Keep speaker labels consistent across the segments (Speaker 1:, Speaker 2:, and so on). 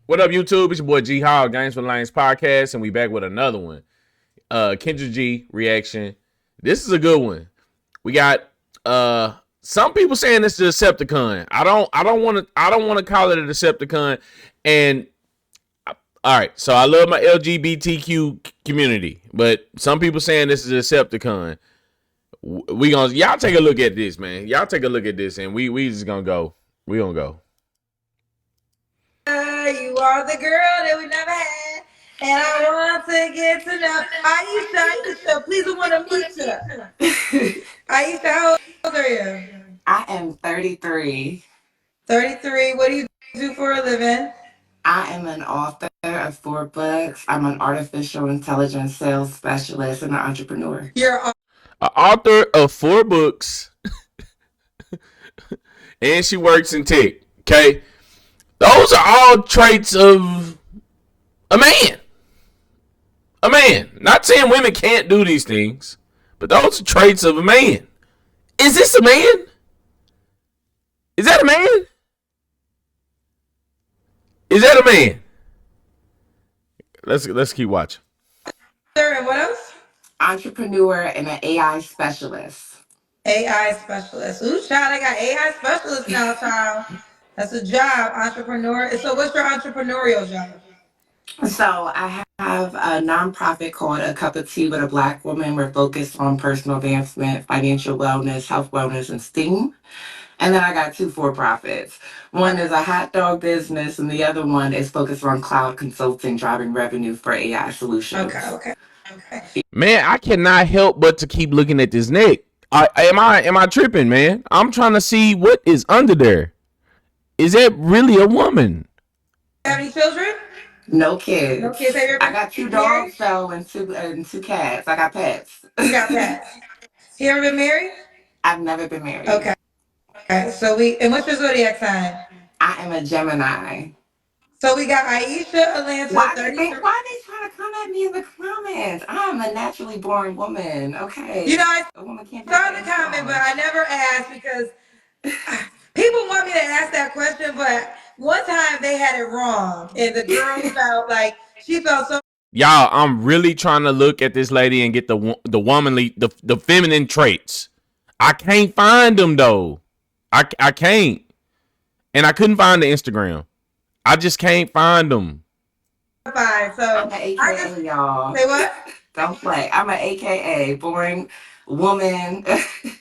Speaker 1: What up, YouTube? It's your boy G Hall, Games for Lions podcast, and we back with another one. Kendra G reaction. This is a good one. We got some people saying it's the Decepticon. I don't want to call it a Decepticon. And all right, so I love my LGBTQ community, but some people saying this is a Decepticon. Y'all take a look at this, man. Y'all take a look at this, and we just gonna go. We gonna go.
Speaker 2: You are the girl that we never had, and I want to get to know Aisha. Please, I want to meet you. Aisha, how old are you?
Speaker 3: I am 33.
Speaker 2: 33. What do you do for a living?
Speaker 3: I am an author of 4 books. I'm an artificial intelligence sales specialist and an entrepreneur.
Speaker 2: You're
Speaker 1: an author of 4 books, and she works in tech. Okay, those are all traits of a man. A man. Not saying women can't do these things, but those are traits of a man. Is this a man? Is that a man? Is that a man? Let's keep watching.
Speaker 2: And what else?
Speaker 3: Entrepreneur and an AI specialist.
Speaker 2: AI specialist. Ooh, child, I got AI specialist now, child. That's a job, entrepreneur. So what's your entrepreneurial job?
Speaker 3: So I have a nonprofit called A Cup of Tea with a Black Woman. We're focused on personal advancement, financial wellness, health wellness, and STEAM. And then I got 2 for-profits. One is a hot dog business, and the other one is focused on cloud consulting, driving revenue for AI solutions.
Speaker 2: Okay.
Speaker 1: Man, I cannot help but to keep looking at this neck. Am I tripping, man? I'm trying to see what is under there. Is that really a woman?
Speaker 2: Have any children?
Speaker 3: No kids.
Speaker 2: No kids.
Speaker 3: I got 2 dogs, though, and two cats. I got pets.
Speaker 2: You got pets. You ever been married?
Speaker 3: I've never been married.
Speaker 2: Okay. So and what's your zodiac sign?
Speaker 3: I am a Gemini.
Speaker 2: So we got Aisha, Atlanta.
Speaker 3: Why are they trying to come at me in the comments? I'm a naturally born woman. Okay.
Speaker 2: You know, I
Speaker 3: a woman can't
Speaker 2: saw the comment, but I never asked because people want me to ask that question. But one time they had it wrong, and the girl felt like she felt so.
Speaker 1: Y'all, I'm really trying to look at this lady and get the womanly, the feminine traits. I can't find them though. I can't, and I couldn't find the Instagram. I just can't find them.
Speaker 2: Fine, so
Speaker 3: I'm an AKA, y'all.
Speaker 2: Say what?
Speaker 3: Don't play. I'm an AKA, boring woman,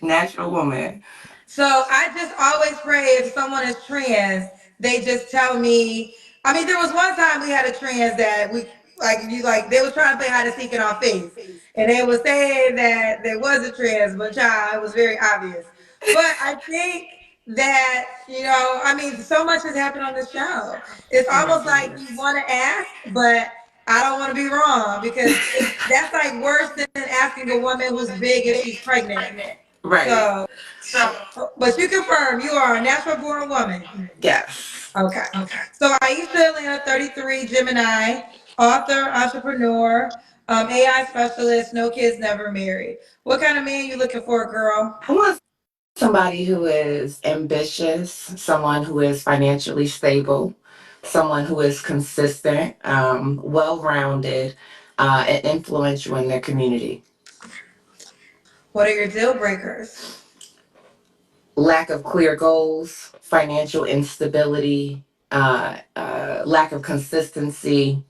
Speaker 3: natural woman.
Speaker 2: So I just always pray if someone is trans, they just tell me. I mean, there was one time we had a trans that they was trying to play hide and seek in our face, and they were saying that there was a trans, but child, it was very obvious. But I think that, I mean, so much has happened on this show. It's almost like you want to ask, but I don't want to be wrong, because that's like worse than asking a woman who's big if she's pregnant.
Speaker 3: Right.
Speaker 2: So, but you confirm you are a natural born woman.
Speaker 3: Yes.
Speaker 2: Okay. So Aisha, Atlanta, 33, Gemini, author, entrepreneur, AI specialist, no kids, never married. What kind of man you looking for, girl?
Speaker 3: I want somebody who is ambitious, someone who is financially stable, someone who is consistent, well-rounded, and influential in their community.
Speaker 2: What are your deal breakers?
Speaker 3: Lack of clear goals, financial instability, lack of consistency,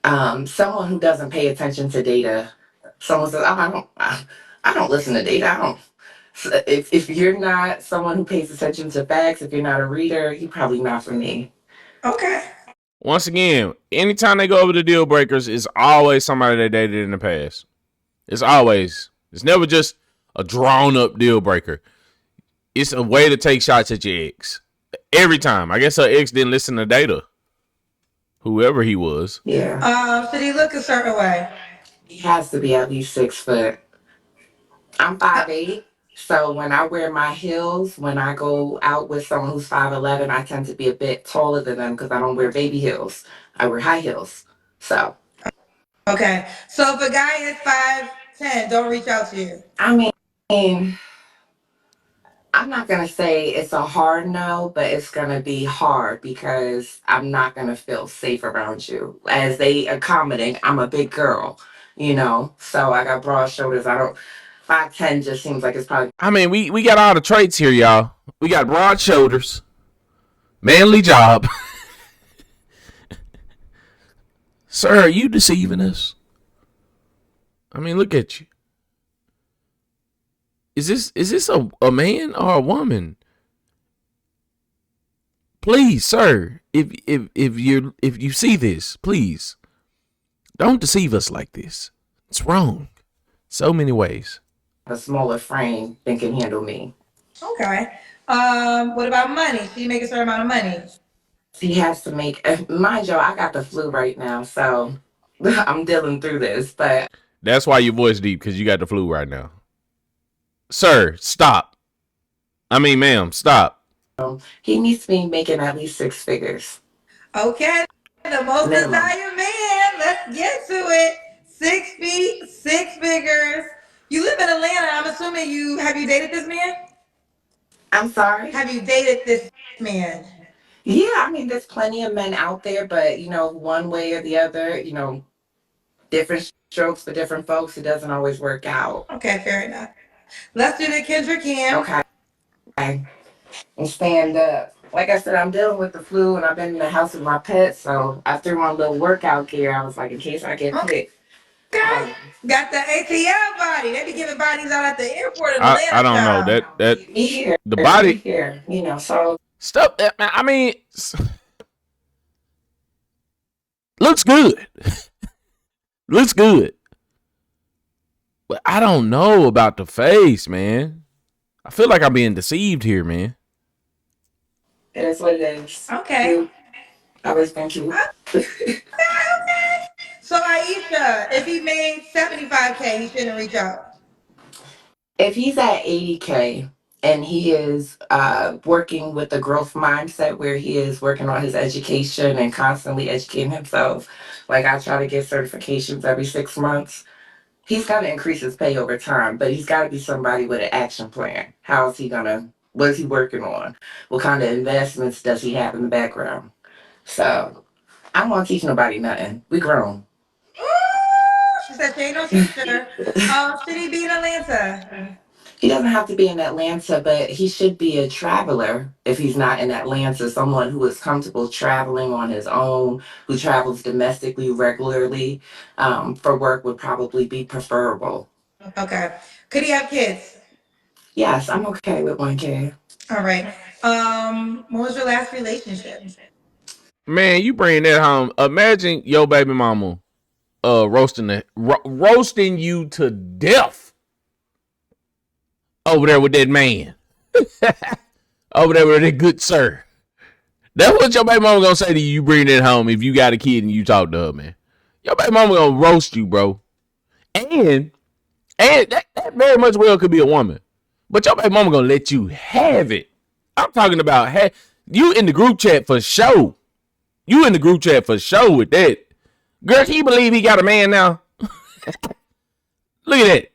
Speaker 3: someone who doesn't pay attention to data. Someone says, "Oh, I don't listen to data. I don't." So if you're not someone who pays attention to facts, if you're not a reader, you're probably not for me.
Speaker 2: Okay.
Speaker 1: Once again, anytime they go over the deal breakers, it's always somebody they dated in the past. It's never just a drawn up deal breaker. It's a way to take shots at your ex. Every time. I guess her ex didn't listen to data. Whoever he was.
Speaker 3: Yeah.
Speaker 2: Should he look a certain way?
Speaker 3: He has to be at least 6 foot. I'm 5'8". So when I wear my heels, when I go out with someone who's 5'11", I tend to be a bit taller than them because I don't wear baby heels. I wear high heels. So.
Speaker 2: Okay. So if a guy is 5'10", don't reach out to you.
Speaker 3: I mean, I'm not gonna say it's a hard no, but it's gonna be hard because I'm not gonna feel safe around you. As they accommodate, I'm a big girl, so I got broad shoulders. I don't 5'10" just seems like it's probably
Speaker 1: I mean, we got all the traits here, y'all. We got broad shoulders, manly job. Sir, are you deceiving us? I mean, look at you. Is this a man or a woman? Please, sir, if you see this, please don't deceive us like this. It's wrong. So many ways.
Speaker 3: a smaller frame than can handle me.
Speaker 2: Okay. What about money? Should you make a certain amount of money?
Speaker 3: He has to make, mind you, I got the flu right now, so I'm dealing through this, but
Speaker 1: That's why your voice deep, because you got the flu right now. Sir, stop. I mean, ma'am, stop.
Speaker 3: he needs to be making at least six figures.
Speaker 2: Okay. The most
Speaker 3: Minimum.
Speaker 2: desired man. Let's get to it. 6 feet, six figures. You live in Atlanta. I'm assuming you dated this man?
Speaker 3: I'm sorry?
Speaker 2: Have you dated this man?
Speaker 3: Yeah, I mean, there's plenty of men out there, but one way or the other, different strokes for different folks. It doesn't always work out.
Speaker 2: Okay, fair enough. Let's do the Kendra Cam.
Speaker 3: Okay. And stand up. Like I said, I'm dealing with the flu and I've been in the house with my pets, so I threw on a little workout gear. I was like, in case I get picked.
Speaker 2: Okay. Got the ATL body. They be giving bodies out at the airport in
Speaker 1: I
Speaker 2: Atlanta,
Speaker 1: don't know
Speaker 2: child.
Speaker 1: that
Speaker 3: Me here.
Speaker 1: the
Speaker 3: Me
Speaker 1: body
Speaker 3: here. So
Speaker 1: stuff that man. I mean, looks good. Looks good. But I don't know about the face, man. I feel like I'm being deceived here, man.
Speaker 3: it is what it is.
Speaker 2: Okay.
Speaker 3: I was thinking.
Speaker 2: Okay. So Aisha, if he made 75K, he shouldn't reach out.
Speaker 3: If he's at 80K and he is working with a growth mindset where he is working on his education and constantly educating himself, like I try to get certifications every 6 months, he's got to increase his pay over time, but he's got to be somebody with an action plan. How is he gonna? What is he working on? What kind of investments does he have in the background? So I don't want to teach nobody nothing. We grown.
Speaker 2: She said she ain't no teacher. Should he be in Atlanta?
Speaker 3: He doesn't have to be in Atlanta, but he should be a traveler if he's not in Atlanta. Someone who is comfortable traveling on his own, who travels domestically regularly for work would probably be preferable.
Speaker 2: Okay. Could he have kids?
Speaker 3: Yes, I'm okay with one kid.
Speaker 2: All right. What was your last relationship?
Speaker 1: Man, you bring that home. Imagine your baby mama roasting you to death over there with that man. Over there with that good sir. That's what your baby mama gonna say to you. You bring that home if you got a kid and you talk to her, man. Your baby mama gonna roast you, bro. And that very much well could be a woman, but your baby mama gonna let you have it. I'm talking about you in the group chat for show. You in the group chat for show with that. Girl, can you believe he got a man now? Look at that.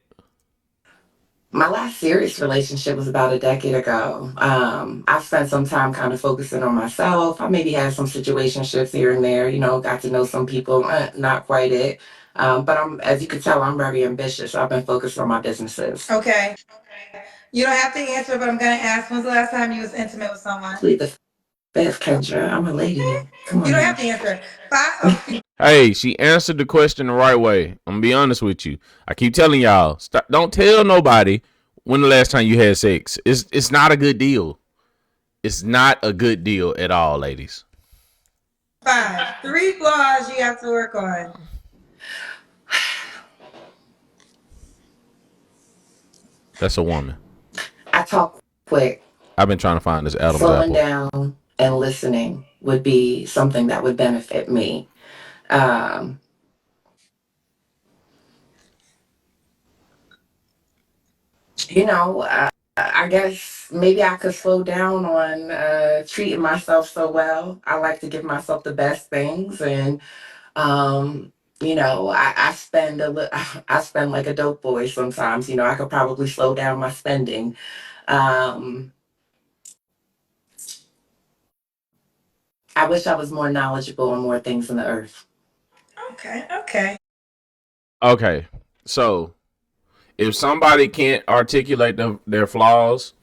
Speaker 3: My last serious relationship was about a decade ago. I spent some time kind of focusing on myself. I maybe had some situationships here and there, got to know some people, not quite it. But as you can tell, I'm very ambitious. So I've been focused on my businesses.
Speaker 2: Okay. You don't have to answer, but I'm gonna ask. When's the last time you was intimate with someone?
Speaker 3: Plead the fifth, Kendra. I'm a lady. Come on.
Speaker 2: You don't
Speaker 3: now.
Speaker 2: have to answer.
Speaker 1: Hey, she answered the question the right way. I'm gonna be honest with you. I keep telling y'all, don't tell nobody when the last time you had sex. It's not a good deal. It's not a good deal at all, ladies.
Speaker 2: 5. 3 flaws you have to work on.
Speaker 1: That's a woman.
Speaker 3: I talk quick.
Speaker 1: I've been trying to find this Adam's
Speaker 3: Slowing
Speaker 1: apple.
Speaker 3: down and listening would be something that would benefit me. Um, I guess maybe I could slow down on treating myself so well. I like to give myself the best things, and I spend I spend like a dope boy sometimes. I could probably slow down my spending. Um, I wish I was more knowledgeable on more things in the earth.
Speaker 2: Okay.
Speaker 1: Okay, so if somebody can't articulate their flaws,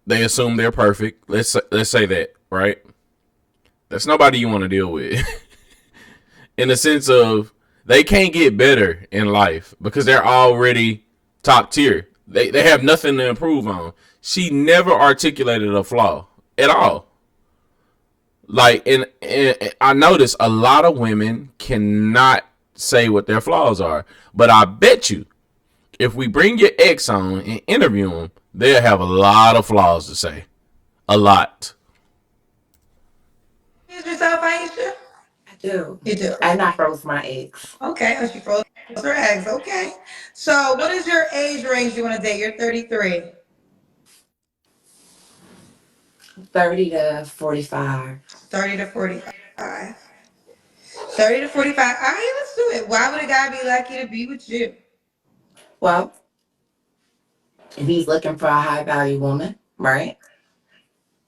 Speaker 1: they assume they're perfect. Let's say that, right? That's nobody you want to deal with. In the sense of they can't get better in life because they're already top tier. They have nothing to improve on. She never articulated a flaw at all. Like, and I notice a lot of women cannot say what their flaws are. But I bet you, if we bring your ex on and interview him, they'll have a lot of flaws to say. A lot.
Speaker 2: Use yourself, Aisha?
Speaker 3: I do.
Speaker 2: You do.
Speaker 3: And I froze my eggs.
Speaker 2: Okay. Oh, she froze her eggs. Okay. So, what is your age range you want to date? You're 33.
Speaker 3: 30 to 45.
Speaker 2: 30 to 45. 30 to 45. All right, let's do it. Why would a guy be lucky to be with you?
Speaker 3: Well, if he's looking for a high value woman, right?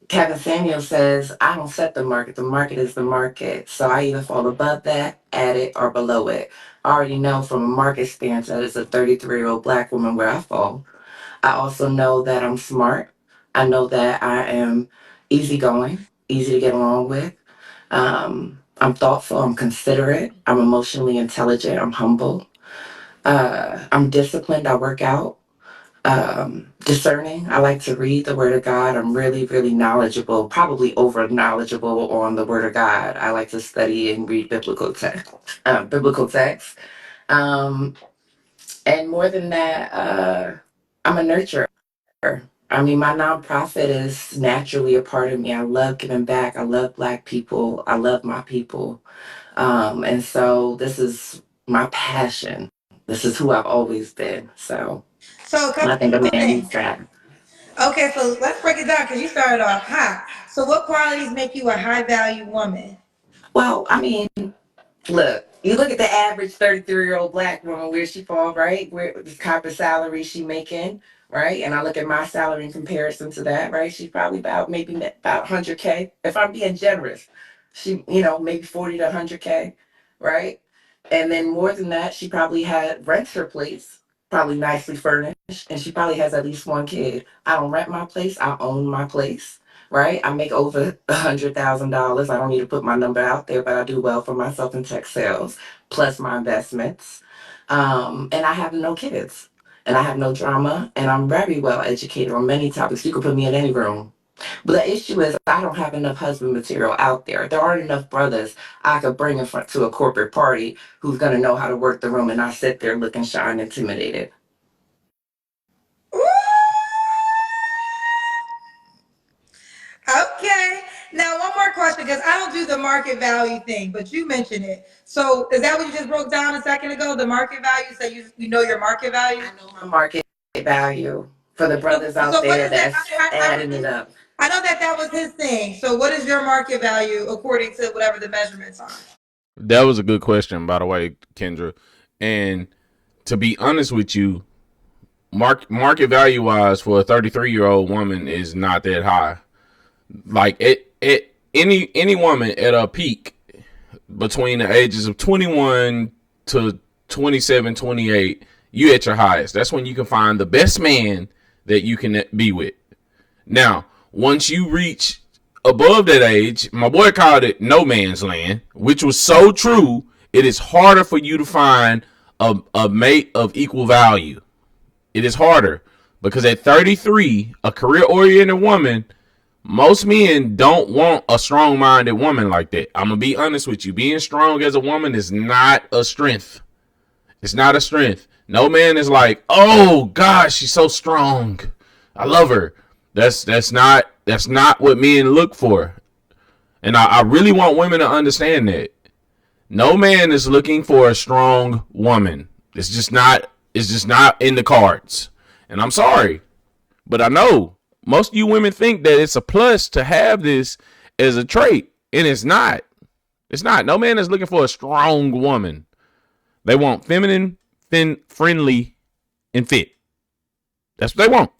Speaker 3: Kevin Samuel says, I don't set the market. The market is the market. So I either fall above that, at it, or below it. I already know from a market stance that as a 33-year-old black woman where I fall. I also know that I'm smart. I know that I am easygoing, easy to get along with. I'm thoughtful, I'm considerate, I'm emotionally intelligent, I'm humble. I'm disciplined, I work out. Discerning, I like to read the Word of God. I'm really, really knowledgeable, probably over knowledgeable on the Word of God. I like to study and read biblical texts. Um, and more than that, I'm a nurturer. I mean, my nonprofit is naturally a part of me. I love giving back. I love Black people. I love my people. And so this is my passion. This is who I've always been. So
Speaker 2: So, a
Speaker 3: I think a
Speaker 2: couple
Speaker 3: man needs
Speaker 2: things.
Speaker 3: that.
Speaker 2: Okay, so let's break it down because you started off hot. So, what qualities make you a high value woman?
Speaker 3: Well, I mean, look, you look at the average 33-year-old black woman, where she fall, right? Where the type of salary she making, right? And I look at my salary in comparison to that, right? She's probably about maybe about 100K. If I'm being generous, she, maybe 40 to 100K, right? And then more than that, she probably had rents her place, probably nicely furnished, and she probably has at least one kid. I don't rent my place, I own my place, right? I make over $100,000. I don't need to put my number out there, but I do well for myself in tech sales, plus my investments. And I have no kids, and I have no drama, and I'm very well educated on many topics. You could put me in any room. But the issue is, I don't have enough husband material out there. There aren't enough brothers I could bring in front to a corporate party who's gonna know how to work the room and not sit there looking shy and intimidated.
Speaker 2: Ooh, okay. Now, one more question because I don't do the market value thing, but you mentioned it. So, is that what you just broke down a second ago? The market value? So, you know your market value?
Speaker 3: I know my market value for the
Speaker 2: So,
Speaker 3: brothers out
Speaker 2: so what
Speaker 3: there
Speaker 2: is that?
Speaker 3: that's adding it up.
Speaker 2: I know that that was his thing. So, what is your market value according to whatever the measurements are?
Speaker 1: That was a good question, by the way, Kendra. And to be honest with you, market value wise for a 33-year-old woman is not that high. Like any woman at a peak between the ages of 21 to 27, 28, you at your highest. That's when you can find the best man that you can be with. Now, once you reach above that age, my boy called it no man's land, which was so true. It is harder for you to find a mate of equal value. It is harder because at 33, a career oriented woman, most men don't want a strong minded woman like that. I'm going to be honest with you. Being strong as a woman is not a strength. It's not a strength. No man is like, oh gosh, she's so strong. I love her. That's not what men look for. And I really want women to understand that. No man is looking for a strong woman. It's just not in the cards. And I'm sorry, but I know most of you women think that it's a plus to have this as a trait, and it's not. It's not. No man is looking for a strong woman. They want feminine, friendly, and fit. That's what they want.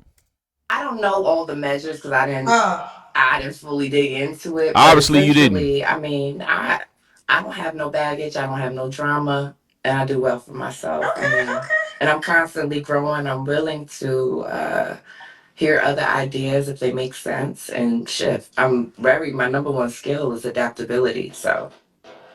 Speaker 3: I don't know all the measures because I didn't fully dig into it, but
Speaker 1: Obviously, you didn't.
Speaker 3: essentially, I mean, I don't have no baggage, I don't have no drama, and I do well for myself. I mean, and I'm constantly growing. I'm willing to hear other ideas if they make sense and shift. My number one skill is adaptability. So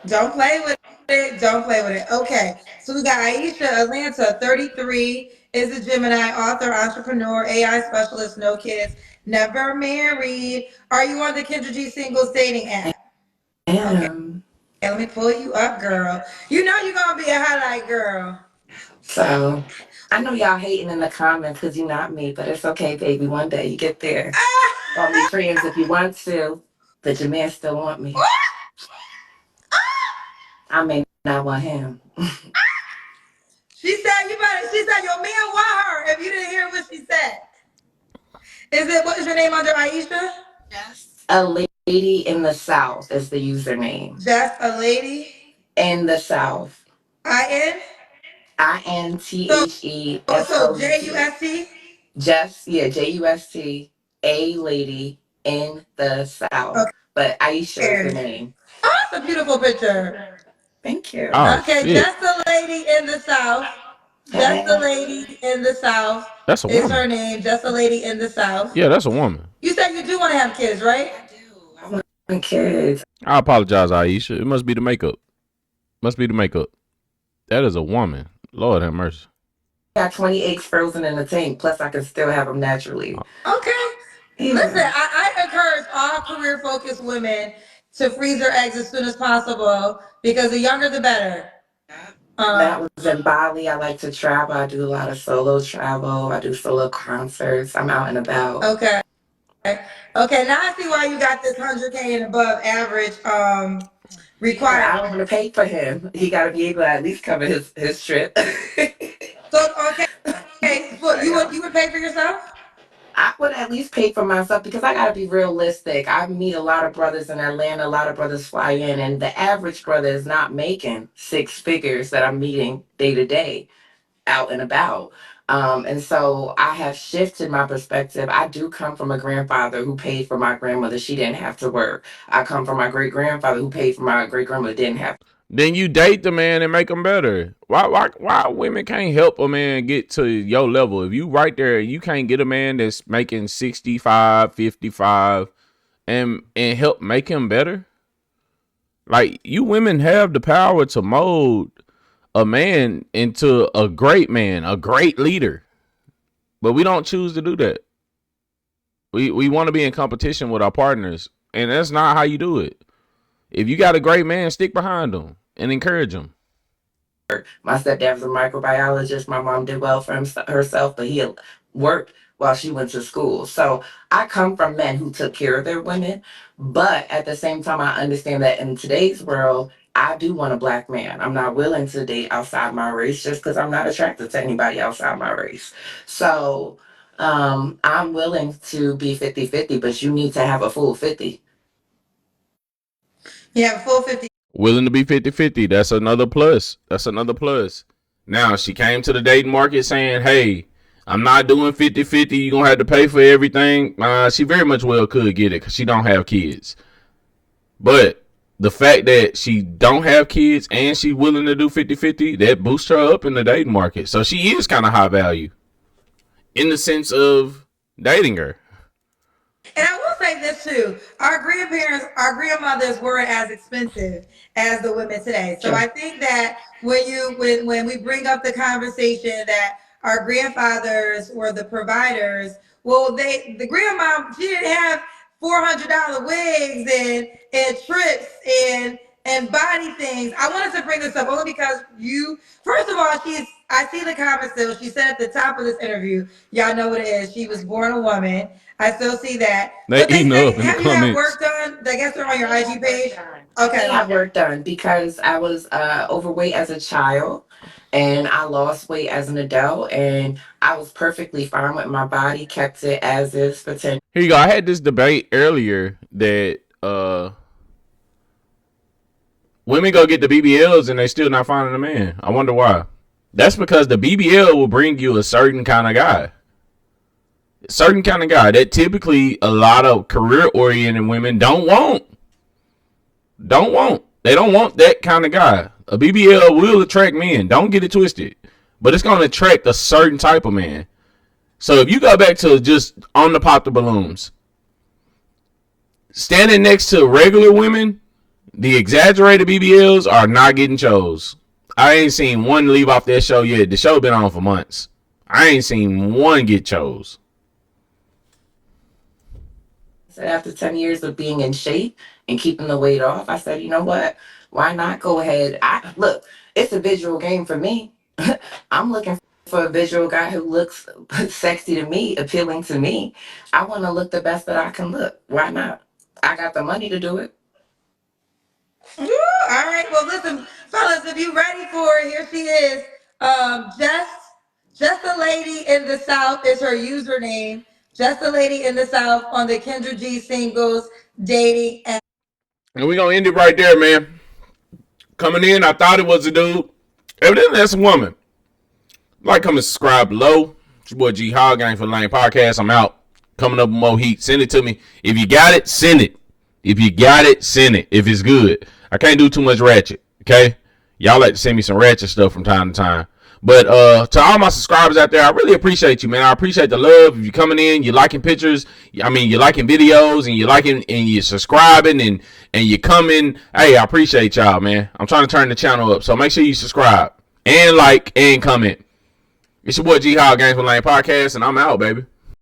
Speaker 2: Don't play with it. Don't play with it. Okay. So we got Aisha Atlanta, 33, is a Gemini, author, entrepreneur, AI specialist, no kids, never married. Are you on the Kendra G singles dating app? Okay.
Speaker 3: and
Speaker 2: Let me pull you up, girl. You know you're gonna be a highlight girl.
Speaker 3: so I know y'all hating in the comments because you're not me, but it's okay, baby. One day you get there. Call me friends if you want to, but your man still want me. I may not want him.
Speaker 2: She said you better. She said your man want her. If you didn't hear what she said, what is your name under Aisha?
Speaker 3: A lady in the South is the username.
Speaker 2: Just a lady
Speaker 3: In the South.
Speaker 2: I N. So JUST.
Speaker 3: JUST, a lady in the South.
Speaker 2: Okay.
Speaker 3: But Aisha is the name.
Speaker 2: Oh, that's a beautiful picture.
Speaker 3: Thank you.
Speaker 1: Oh
Speaker 2: Okay,
Speaker 1: shit.
Speaker 2: just a lady in the South. Just a lady in the South
Speaker 1: That's a
Speaker 2: is her
Speaker 1: woman.
Speaker 2: name. Just a lady in the South.
Speaker 1: Yeah, that's a woman.
Speaker 2: You said you do want to have kids, right?
Speaker 3: I do. I want kids.
Speaker 1: I apologize, Aisha. It must be the makeup. Must be the makeup. That is a woman. Lord have mercy.
Speaker 3: I got 20 eggs frozen in the tank, plus I can still have them naturally.
Speaker 2: Okay.
Speaker 3: Yeah.
Speaker 2: Listen, I encourage all career focused women to freeze their eggs as soon as possible because the younger the better.
Speaker 3: That was in Bali. I like to travel. I do a lot of solo travel. I do solo concerts. I'm out and about.
Speaker 2: Okay. Okay, now I see why you got this 100K and above average requirement.
Speaker 3: I don't want to pay for him. He got to be able to at least cover his trip.
Speaker 2: So okay, so you would pay for yourself?
Speaker 3: I would at least pay for myself because I got to be realistic. I meet a lot of brothers in Atlanta. A lot of brothers fly in, and the average brother is not making six figures that I'm meeting day to day out and about. And so I have shifted my perspective. I do come from a grandfather who paid for my grandmother. She didn't have to work. I come from my great grandfather who paid for my great grandmother. Didn't have.
Speaker 1: Then you date the man and make him better. Why women can't help a man get to your level? If you right there, you can't get a man that's making 65, 55 and help make him better. Like, you women have the power to mold a man into a great man, a great leader. But we don't choose to do that. We want to be in competition with our partners, and that's not how you do it. If you got a great man, stick behind him and encourage him.
Speaker 3: My stepdad was a microbiologist. My mom did well for herself, but he worked while she went to school. So I come from men who took care of their women. But at the same time, I understand that in today's world, I do want a black man. I'm not willing to date outside my race just because I'm not attracted to anybody outside my race. So I'm willing to be 50-50, but you need to have a full 50.
Speaker 2: Yeah, full 50.
Speaker 1: Willing to be 50-50. That's another plus. Now, she came to the dating market saying, hey, I'm not doing 50-50. You're going to have to pay for everything. She very much well could get it because she don't have kids. But the fact that she don't have kids and she's willing to do 50-50, that boosts her up in the dating market. So she is kind of high value in the sense of dating her.
Speaker 2: And I will say this too: our grandmothers weren't as expensive as the women today. So I think that when we bring up the conversation that our grandfathers were the providers, well, the grandma, she didn't have $400 wigs and trips and body things. I wanted to bring this up only because first of all, I see the comments still. She said at the top of this interview, y'all know what it is. She was born a woman. I still see that.
Speaker 1: They eating up in the
Speaker 2: have you had
Speaker 1: comments.
Speaker 2: work done? I guess they're on your IG page. Okay.
Speaker 3: I have work done because I was overweight as a child and I lost weight as an adult, and I was perfectly fine with my body, kept it as is for 10.
Speaker 1: Here you go. I had this debate earlier that women go get the BBLs and they still not finding a man. I wonder why. That's because the BBL will bring you a certain kind of guy. Certain kind of guy that typically a lot of career oriented women don't want. They don't want that kind of guy. A BBL will attract men. Don't get it twisted. But it's going to attract a certain type of man. So if you go back to just on the pop the balloons, standing next to regular women, the exaggerated BBLs are not getting chose. I ain't seen one leave off that show yet. The show been on for months. I ain't seen one get chose.
Speaker 3: So after 10 years of being in shape and keeping the weight off, I said, you know what? Why not go ahead? Look, it's a visual game for me. I'm looking for a visual guy who looks sexy to me, appealing to me. I want to look the best that I can look. Why not? I got the money to do it.
Speaker 2: All right. Well, listen, fellas, if you ready for it, here she is. Just a lady in the South is her username. Just a lady in the South on the Kendra G singles dating.
Speaker 1: And we're going to end it right there, man. Coming in, I thought it was a dude. Evidently, that's a woman. Like, come and subscribe below. It's your boy G Hog, Gang for the Lane Podcast. I'm out. Coming up with more heat. Send it to me. If you got it, send it. If you got it, send it. If it's good. I can't do too much ratchet, okay? Y'all like to send me some ratchet stuff from time to time. But to all my subscribers out there, I really appreciate you, man. I appreciate the love. If you're coming in, you're liking pictures. I mean, you're liking videos, and you're liking and you're subscribing and you're coming. Hey, I appreciate y'all, man. I'm trying to turn the channel up, so make sure you subscribe and like and comment. It's your boy G Hog, Games with Lane Podcast, and I'm out, baby.